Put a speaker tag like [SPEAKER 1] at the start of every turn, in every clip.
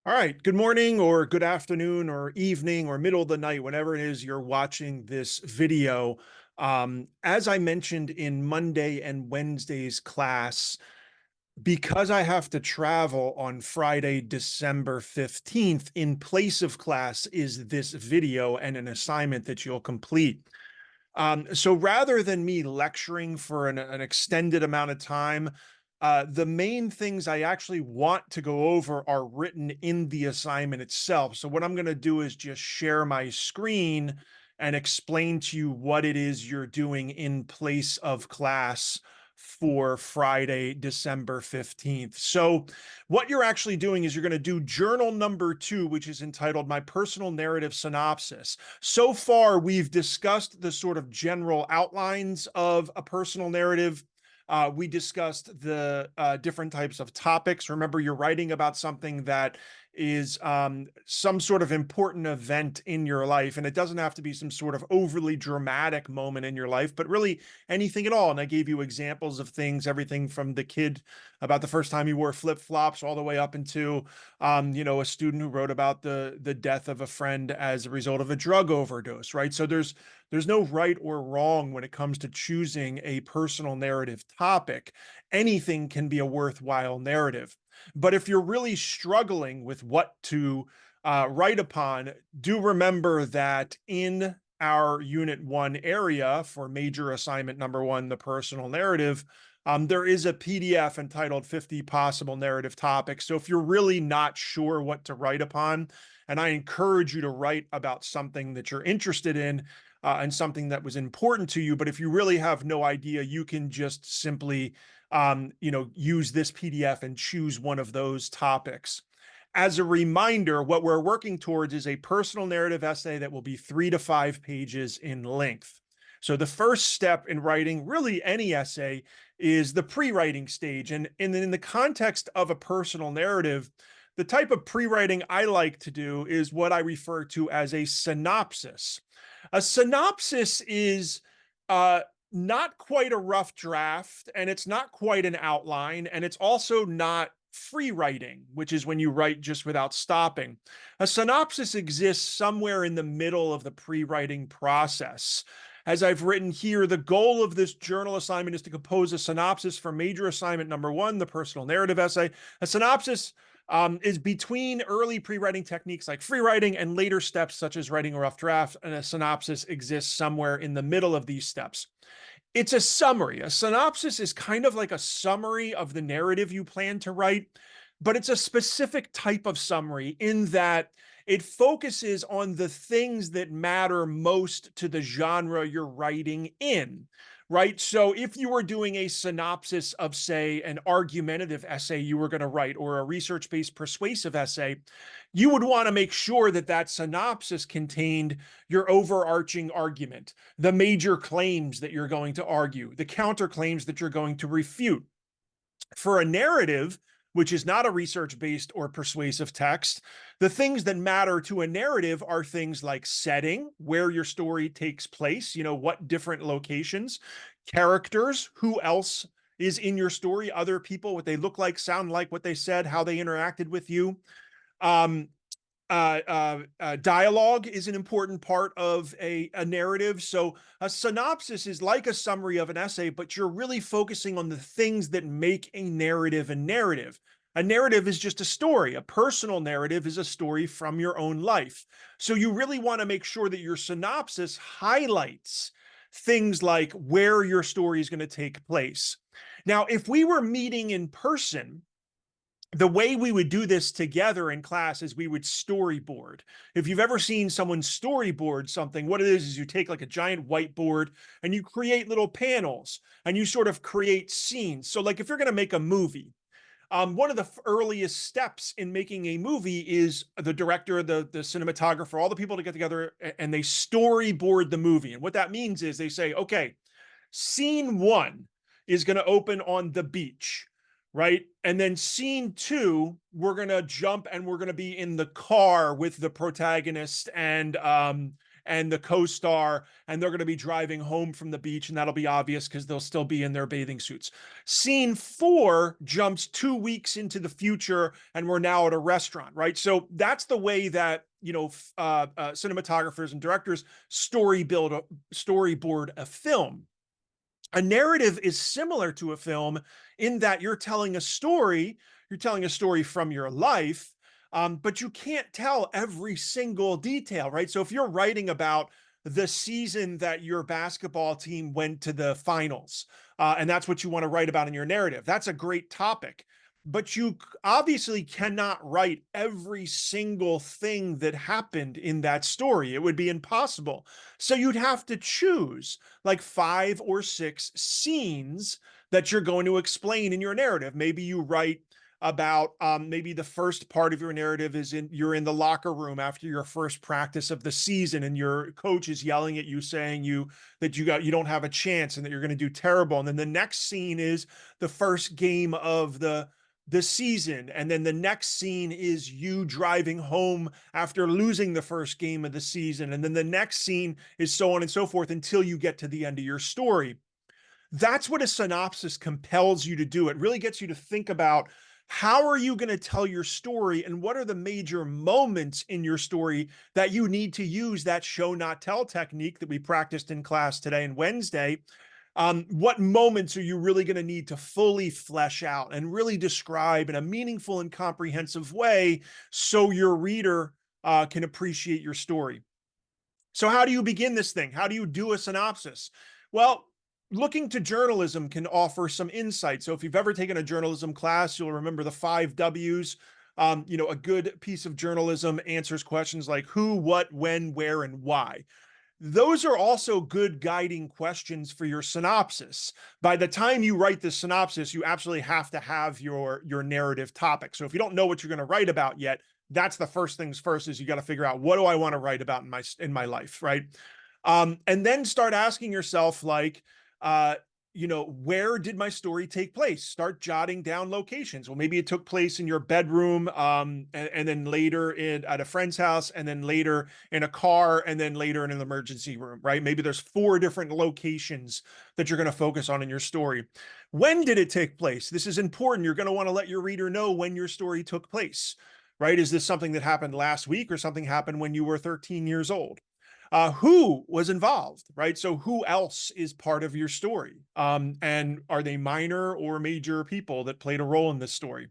[SPEAKER 1] All right. Good morning or good afternoon or evening or middle of the night, whenever it is you're watching this video. As I mentioned in Monday and Wednesday's class, because I have to travel on Friday, December 15th, in place of class is this video and an assignment that you'll complete. So rather than me lecturing for an extended amount of time, the main things I actually want to go over are written in the assignment itself. So what I'm going to do is just share my screen and explain to you what it is you're doing in place of class for Friday, December 15th. So what you're actually doing is you're going to do journal number 2, which is entitled My Personal Narrative Synopsis. So far, we've discussed the sort of general outlines of a personal narrative. We discussed the different types of topics. Remember, you're writing about something that is some sort of important event in your life. And it doesn't have to be some sort of overly dramatic moment in your life, but really anything at all. And I gave you examples of things, everything from the kid about the first time he wore flip-flops all the way up into, a student who wrote about the death of a friend as a result of a drug overdose, right? So there's no right or wrong when it comes to choosing a personal narrative topic. Anything can be a worthwhile narrative. But if you're really struggling with what to write upon, do remember that in our Unit 1 area for major assignment number 1, the personal narrative, there is a PDF entitled 50 Possible Narrative Topics. So if you're really not sure what to write upon, and I encourage you to write about something that you're interested in, and something that was important to you. But if you really have no idea, you can just simply, use this PDF and choose one of those topics. As a reminder, what we're working towards is a personal narrative essay that will be 3 to 5 pages in length. So the first step in writing really any essay is the pre-writing stage. And in the context of a personal narrative, the type of pre-writing I like to do is what I refer to as a synopsis. A synopsis is not quite a rough draft, and it's not quite an outline, and it's also not free writing, which is when you write just without stopping. A synopsis exists somewhere in the middle of the pre-writing process. As I've written here, the goal of this journal assignment is to compose a synopsis for major assignment number 1, the personal narrative essay. A synopsis is between early pre-writing techniques like free writing and later steps such as writing a rough draft, and a synopsis exists somewhere in the middle of these steps. It's a summary. A synopsis is kind of like a summary of the narrative you plan to write, but it's a specific type of summary in that it focuses on the things that matter most to the genre you're writing in, right? So if you were doing a synopsis of, say, an argumentative essay you were going to write or a research-based persuasive essay, you would want to make sure that that synopsis contained your overarching argument, the major claims that you're going to argue, the counterclaims that you're going to refute. For a narrative, which is not a research-based or persuasive text, the things that matter to a narrative are things like setting, where your story takes place, what different locations, characters, who else is in your story, other people, what they look like, sound like, what they said, how they interacted with you. Um, Dialogue is an important part of a narrative. So a synopsis is like a summary of an essay, but you're really focusing on the things that make a narrative a narrative. A narrative is just a story. A personal narrative is a story from your own life. So you really want to make sure that your synopsis highlights things like where your story is going to take place. Now, if we were meeting in person, the way we would do this together in class is we would storyboard. If you've ever seen someone storyboard something, what it is you take like a giant whiteboard and you create little panels and you sort of create scenes. So like if you're going to make a movie, one of the earliest steps in making a movie is the director, the cinematographer, all the people to get together and they storyboard the movie. And what that means is they say, okay, scene 1 is going to open on the beach, right? And then scene 2, we're going to jump and we're going to be in the car with the protagonist and the co-star, and they're going to be driving home from the beach, and that'll be obvious because they'll still be in their bathing suits. Scene 4 jumps 2 weeks into the future, and we're now at a restaurant, right? So that's the way that cinematographers and directors storyboard a film. A narrative is similar to a film in that you're telling a story. You're telling a story from your life, but you can't tell every single detail, right? So if you're writing about the season that your basketball team went to the finals, and that's what you want to write about in your narrative, that's a great topic. But you obviously cannot write every single thing that happened in that story. It would be impossible. So you'd have to choose like 5 or 6 scenes that you're going to explain in your narrative. Maybe you write about maybe the first part of your narrative is you're in the locker room after your first practice of the season, and your coach is yelling at you saying you don't have a chance and that you're going to do terrible. And then the next scene is the first game of the season, and then the next scene is you driving home after losing the first game of the season, and then the next scene is so on and so forth until you get to the end of your story. That's what a synopsis compels you to do. It really gets you to think about, how are you going to tell your story, and what are the major moments in your story that you need to use that show not tell technique that we practiced in class today and Wednesday. What moments are you really going to need to fully flesh out and really describe in a meaningful and comprehensive way so your reader can appreciate your story? So how do you begin this thing? How do you do a synopsis? Well, looking to journalism can offer some insight. So if you've ever taken a journalism class, you'll remember the 5 W's. A good piece of journalism answers questions like who, what, when, where, and why. Those are also good guiding questions for your synopsis. By the time you write the synopsis, you absolutely have to have your narrative topic. So if you don't know what you're going to write about yet, that's the first things first, is you got to figure out, what do I want to write about in my life, right? And then start asking yourself, like, where did my story take place? Start jotting down locations. Well, maybe it took place in your bedroom, and then later at a friend's house, and then later in a car, and then later in an emergency room, right? Maybe there's 4 different locations that you're going to focus on in your story. When did it take place? This is important. You're going to want to let your reader know when your story took place, right? Is this something that happened last week, or something happened when you were 13 years old? Who was involved, right? So who else is part of your story? And are they minor or major people that played a role in this story?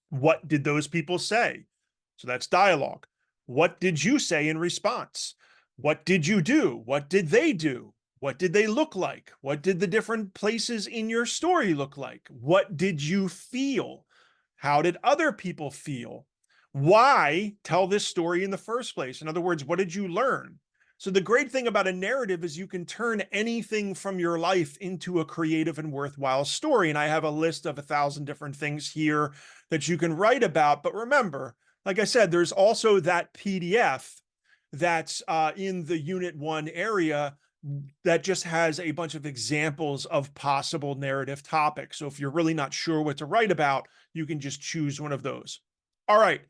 [SPEAKER 1] What did those people say? So that's dialogue. What did you say in response? What did you do? What did they do? What did they look like? What did the different places in your story look like? What did you feel? How did other people feel? Why tell this story in the first place? In other words, what did you learn? So the great thing about a narrative is you can turn anything from your life into a creative and worthwhile story. And I have a list of 1,000 different things here that you can write about. But remember, like I said, there's also that PDF that's in the Unit 1 area that just has a bunch of examples of possible narrative topics. So if you're really not sure what to write about, you can just choose one of those. All right.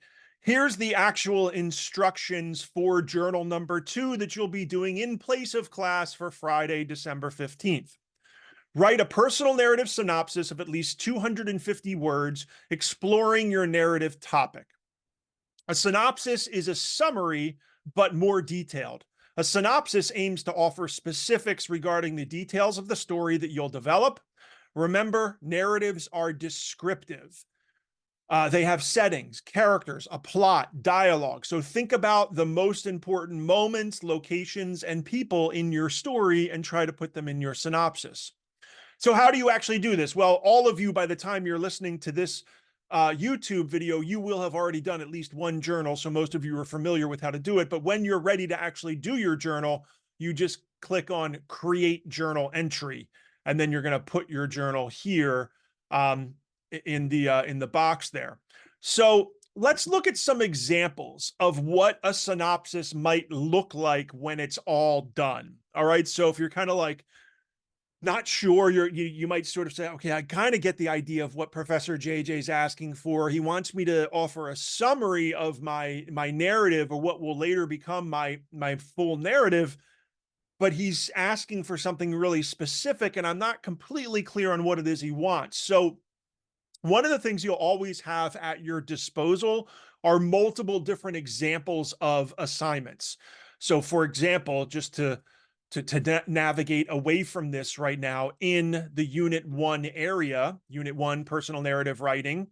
[SPEAKER 1] Here's the actual instructions for journal number 2 that you'll be doing in place of class for Friday, December 15th. Write a personal narrative synopsis of at least 250 words exploring your narrative topic. A synopsis is a summary, but more detailed. A synopsis aims to offer specifics regarding the details of the story that you'll develop. Remember, narratives are descriptive. They have settings, characters, a plot, dialogue. So think about the most important moments, locations, and people in your story and try to put them in your synopsis. So how do you actually do this? Well, all of you, by the time you're listening to this YouTube video, you will have already done at least one journal. So most of you are familiar with how to do it. But when you're ready to actually do your journal, you just click on Create Journal Entry, and then you're going to put your journal here in the box there. So let's look at some examples of what a synopsis might look like when it's all done. All right. So if you're kind of like, Not sure. You might sort of say, okay, I kind of get the idea of what Professor JJ is asking for. He wants me to offer a summary of my narrative, or what will later become my full narrative, but he's asking for something really specific, and I'm not completely clear on what it is he wants. So one of the things you'll always have at your disposal are multiple different examples of assignments. So, for example, just to navigate away from this right now, in the Unit 1 area, Unit 1 personal narrative writing,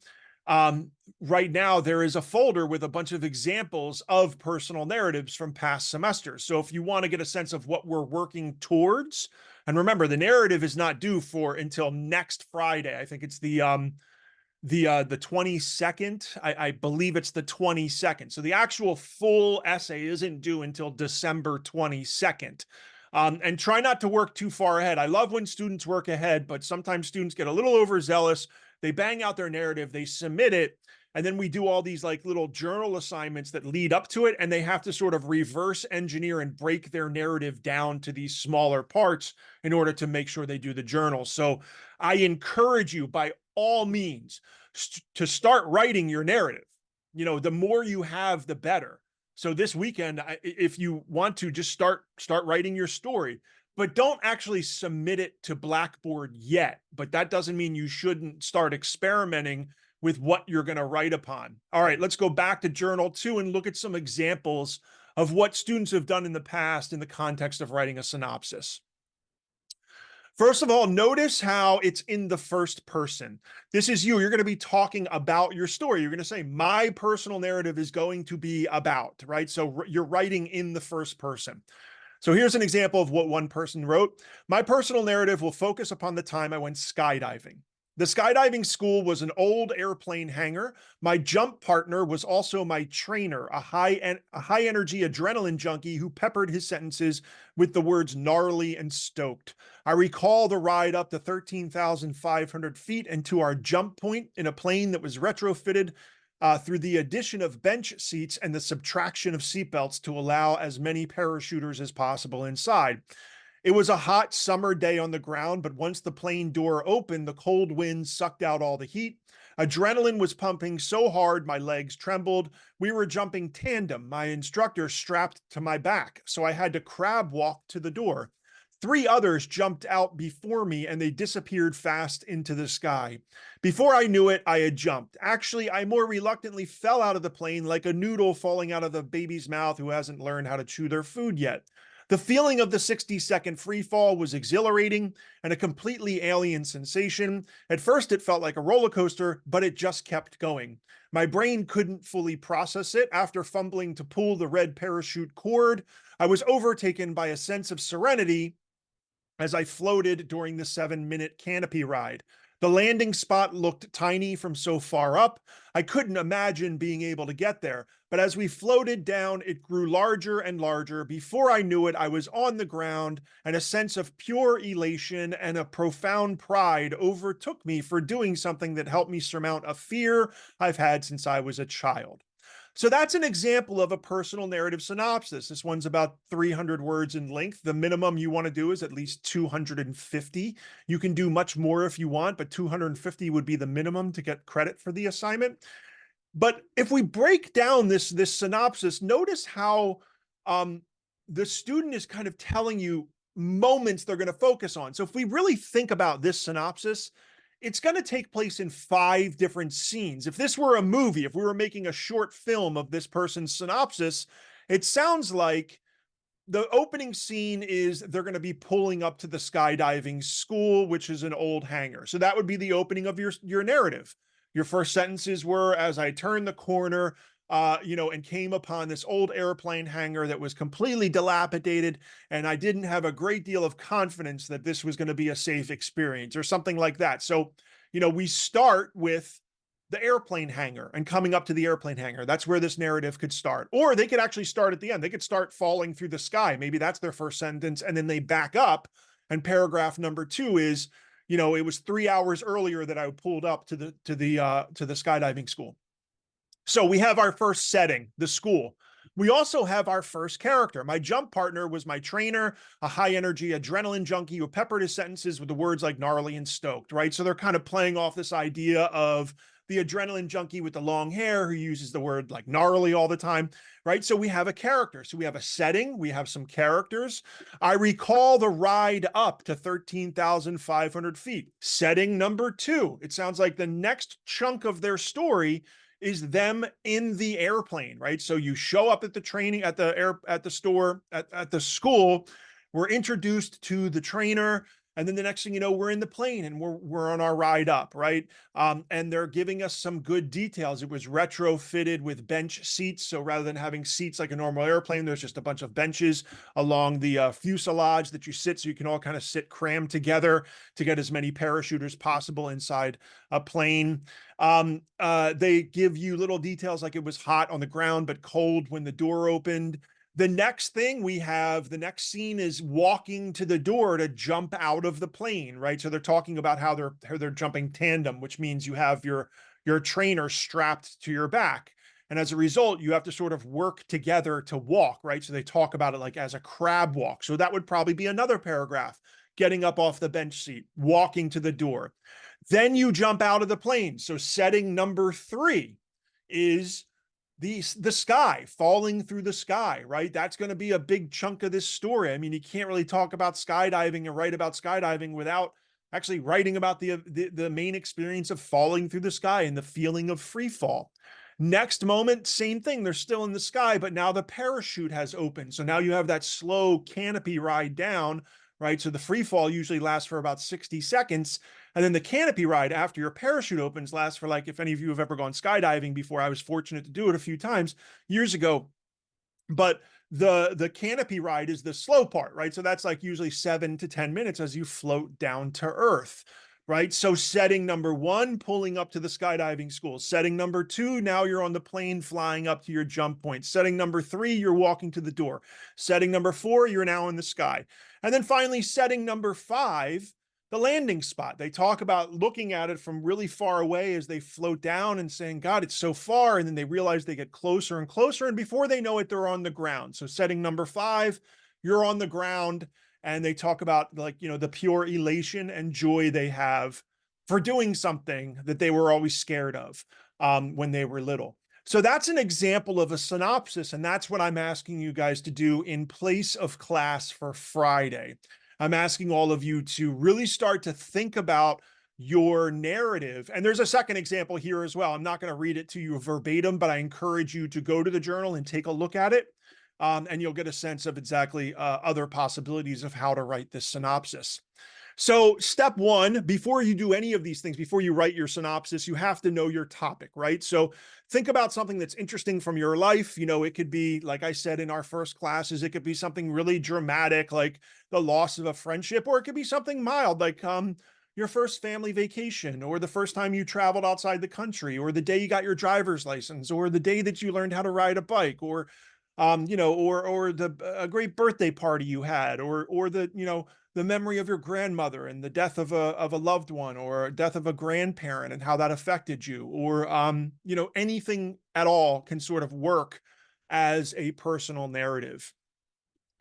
[SPEAKER 1] um, right now there is a folder with a bunch of examples of personal narratives from past semesters. So if you want to get a sense of what we're working towards, and remember, the narrative is not due for until next Friday. I think it's the 22nd. I believe it's the 22nd. So the actual full essay isn't due until December 22nd. And try not to work too far ahead. I love when students work ahead, but sometimes students get a little overzealous. They bang out their narrative, they submit it, and then we do all these like little journal assignments that lead up to it, and they have to sort of reverse engineer and break their narrative down to these smaller parts in order to make sure they do the journal. So I encourage you, by all means, to start writing your narrative. The more you have, the better. So this weekend, if you want to, just start writing your story, but don't actually submit it to Blackboard yet. But that doesn't mean you shouldn't start experimenting with what you're going to write upon. All right, let's go back to Journal 2 and look at some examples of what students have done in the past in the context of writing a synopsis. First of all, notice how it's in the first person. This is you. You're going to be talking about your story. You're going to say, my personal narrative is going to be about, right? So you're writing in the first person. So here's an example of what one person wrote. My personal narrative will focus upon the time I went skydiving. The skydiving school was an old airplane hangar. My jump partner was also my trainer, a high energy adrenaline junkie who peppered his sentences with the words gnarly and stoked. I recall the ride up to 13,500 feet and to our jump point in a plane that was retrofitted through the addition of bench seats and the subtraction of seatbelts to allow as many parachuters as possible inside. It was a hot summer day on the ground, but once the plane door opened, the cold wind sucked out all the heat. Adrenaline was pumping so hard my legs trembled. We were jumping tandem, my instructor strapped to my back, so I had to crab walk to the door. 3 others jumped out before me and they disappeared fast into the sky. Before I knew it, I had jumped. Actually, I more reluctantly fell out of the plane like a noodle falling out of the baby's mouth who hasn't learned how to chew their food yet. The feeling of the 60-second free fall was exhilarating and a completely alien sensation. At first, it felt like a roller coaster, but it just kept going. My brain couldn't fully process it. After fumbling to pull the red parachute cord, I was overtaken by a sense of serenity as I floated during the 7-minute canopy ride. The landing spot looked tiny from so far up. I couldn't imagine being able to get there. But as we floated down, it grew larger and larger. Before I knew it, I was on the ground, and a sense of pure elation and a profound pride overtook me for doing something that helped me surmount a fear I've had since I was a child. So that's an example of a personal narrative synopsis. This one's about 300 words in length. The minimum you want to do is at least 250. You can do much more if you want, but 250 would be the minimum to get credit for the assignment. But if we break down this synopsis, notice how the student is kind of telling you moments they're going to focus on. So if we really think about this synopsis, it's going to take place in 5 different scenes. If this were a movie, if we were making a short film of this person's synopsis, it sounds like the opening scene is they're going to be pulling up to the skydiving school, which is an old hangar. So that would be the opening of your narrative. Your first sentences were, as I turned the corner, and came upon this old airplane hangar that was completely dilapidated, and I didn't have a great deal of confidence that this was going to be a safe experience or something like that. So, we start with the airplane hangar and coming up to the airplane hangar. That's where this narrative could start. Or they could actually start at the end. They could start falling through the sky. Maybe that's their first sentence, and then they back up, and paragraph number 2 is, it was 3 hours earlier that I pulled up to the skydiving school. So we have our first setting, the school. We also have our first character. My jump partner was my trainer, a high energy adrenaline junkie who peppered his sentences with the words like gnarly and stoked, right? So they're kind of playing off this idea of the adrenaline junkie with the long hair who uses the word like gnarly all the time, right? So we have a character. So we have a setting, we have some characters. I recall the ride up to 13,500 feet. Setting number two. It sounds like the next chunk of their story is them in the airplane, right? So you show up at the training at the store at the school. We're introduced to the trainer, and then the next thing you know, we're in the plane and we're on our ride up, right? And they're giving us some good details. It was retrofitted with bench seats, so rather than having seats like a normal airplane, there's just a bunch of benches along the fuselage that you sit, so you can all kind of sit crammed together to get as many parachuters as possible inside a plane. They give you little details like it was hot on the ground, but cold when the door opened. The next thing we have, the next scene is walking to the door to jump out of the plane, right? So they're talking about how they're jumping tandem, which means you have your trainer strapped to your back. And as a result, you have to sort of work together to walk, right? So they talk about it like as a crab walk. So that would probably be another paragraph, getting up off the bench seat, walking to the door. Then you jump out of the plane. So setting number three is the sky, falling through the sky, right? That's going to be a big chunk of this story. I mean, you can't really talk about skydiving and write about skydiving without actually writing about the main experience of falling through the sky and the feeling of free fall. Next moment, same thing. They're still in the sky, but now the parachute has opened. So now you have that slow canopy ride down, right? So the free fall usually lasts for about 60 seconds. And then the canopy ride after your parachute opens lasts for, like, if any of you have ever gone skydiving before, I was fortunate to do it a few times years ago. But the canopy ride is the slow part, right? So that's like usually 7 to 10 minutes as you float down to earth, right? So setting number one, pulling up to the skydiving school. Setting number two, now you're on the plane flying up to your jump point. Setting number three, you're walking to the door. Setting number four, you're now in the sky. And then finally, setting number five, the landing spot. They talk about looking at it from really far away as they float down and saying, God, it's so far. And then they realize they get closer and closer. And before they know it, they're on the ground. So setting number five, you're on the ground. And they talk about, like, the pure elation and joy they have for doing something that they were always scared of when they were little. So that's an example of a synopsis. And that's what I'm asking you guys to do in place of class for Friday. I'm asking all of you to really start to think about your narrative. And there's a second example here as well. I'm not going to read it to you verbatim, but I encourage you to go to the journal and take a look at it. And you'll get a sense of exactly other possibilities of how to write this synopsis. So step one, before you do any of these things, before you write your synopsis, you have to know your topic, right? So think about something that's interesting from your life. It could be, like I said in our first classes, it could be something really dramatic, like the loss of a friendship, or it could be something mild, like your first family vacation, or the first time you traveled outside the country, or the day you got your driver's license, or the day that you learned how to ride a bike, or a great birthday party you had, or the memory of your grandmother and the death of a loved one, or death of a grandparent and how that affected you, or anything at all can sort of work as a personal narrative.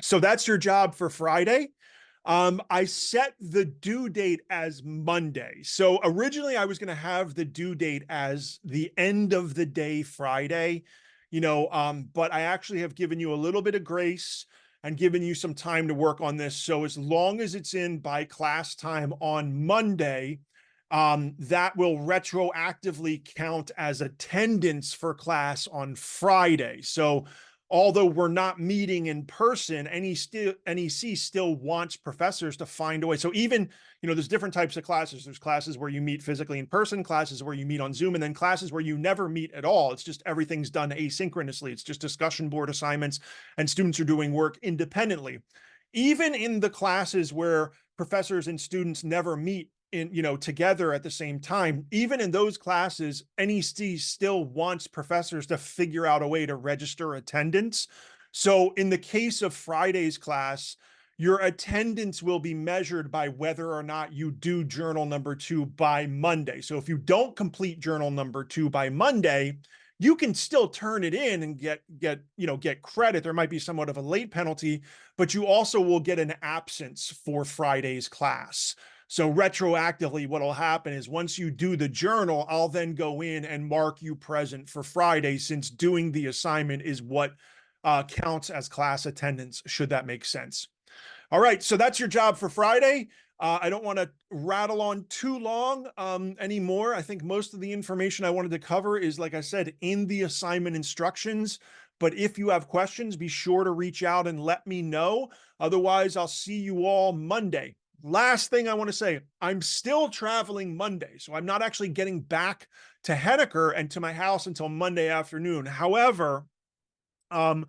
[SPEAKER 1] So that's your job for Friday. I set the due date as Monday. So originally I was going to have the due date as the end of the day Friday, but I actually have given you a little bit of grace and given you some time to work on this. So as long as it's in by class time on Monday, that will retroactively count as attendance for class on Friday. So although we're not meeting in person, NEC still wants professors to find a way. So even, there's different types of classes. There's classes where you meet physically in person, classes where you meet on Zoom, and then classes where you never meet at all. It's just everything's done asynchronously. It's just discussion board assignments, and students are doing work independently. Even in the classes where professors and students never meet together at the same time, even in those classes, NEC still wants professors to figure out a way to register attendance. So in the case of Friday's class, your attendance will be measured by whether or not you do journal number 2 by Monday. So if you don't complete journal number 2 by Monday, You can still turn it in and get credit. There might be somewhat of a late penalty, but you also will get an absence for Friday's class. So retroactively, what will happen is once you do the journal, I'll then go in and mark you present for Friday, since doing the assignment is what counts as class attendance, should that make sense. All right, so that's your job for Friday. I don't want to rattle on too long anymore. I think most of the information I wanted to cover is, like I said, in the assignment instructions. But if you have questions, be sure to reach out and let me know. Otherwise, I'll see you all Monday. Last thing I want to say, I'm still traveling Monday, so I'm not actually getting back to Henniker and to my house until Monday afternoon. However, um,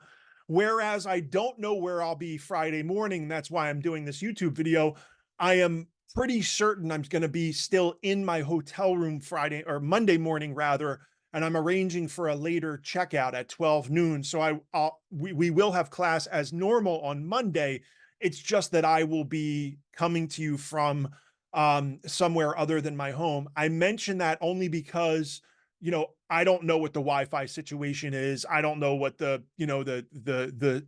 [SPEAKER 1] whereas I don't know where I'll be Friday morning, that's why I'm doing this YouTube video. I am pretty certain I'm going to be still in my hotel room Friday or Monday morning rather, and I'm arranging for a later checkout at 12 noon. So we will have class as normal on Monday. It's just that I will be coming to you from somewhere other than my home. I mention that only because I don't know what the Wi-Fi situation is. I don't know what the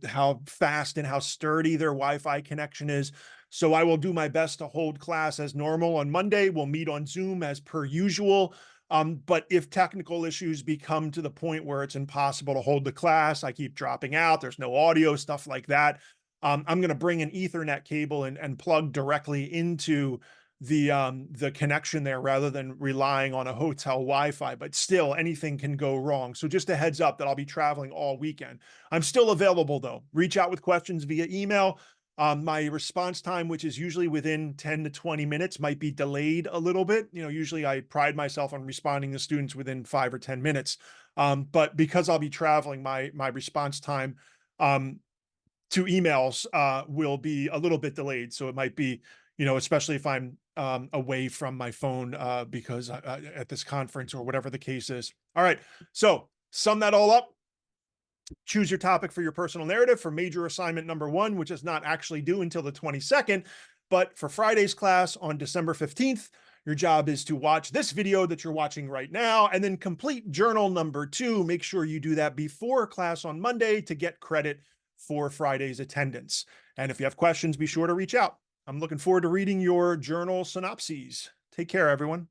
[SPEAKER 1] how fast and how sturdy their Wi-Fi connection is. So I will do my best to hold class as normal on Monday. We'll meet on Zoom as per usual. But if technical issues become to the point where it's impossible to hold the class, I keep dropping out, there's no audio, stuff like that. I'm going to bring an Ethernet cable and plug directly into the connection there rather than relying on a hotel Wi-Fi, but still anything can go wrong. So just a heads up that I'll be traveling all weekend. I'm still available though. Reach out with questions via email. My response time, which is usually within 10 to 20 minutes, might be delayed a little bit. Usually I pride myself on responding to students within 5 or 10 minutes. But because I'll be traveling, my response time to emails will be a little bit delayed. So it might be, especially if I'm away from my phone because at this conference or whatever the case is. All right. So sum that all up. Choose your topic for your personal narrative for major assignment number 1, which is not actually due until the 22nd. But for Friday's class on December 15th, your job is to watch this video that you're watching right now and then complete journal number 2. Make sure you do that before class on Monday to get credit for Friday's attendance. And if you have questions, be sure to reach out. I'm looking forward to reading your journal synopses. Take care, everyone.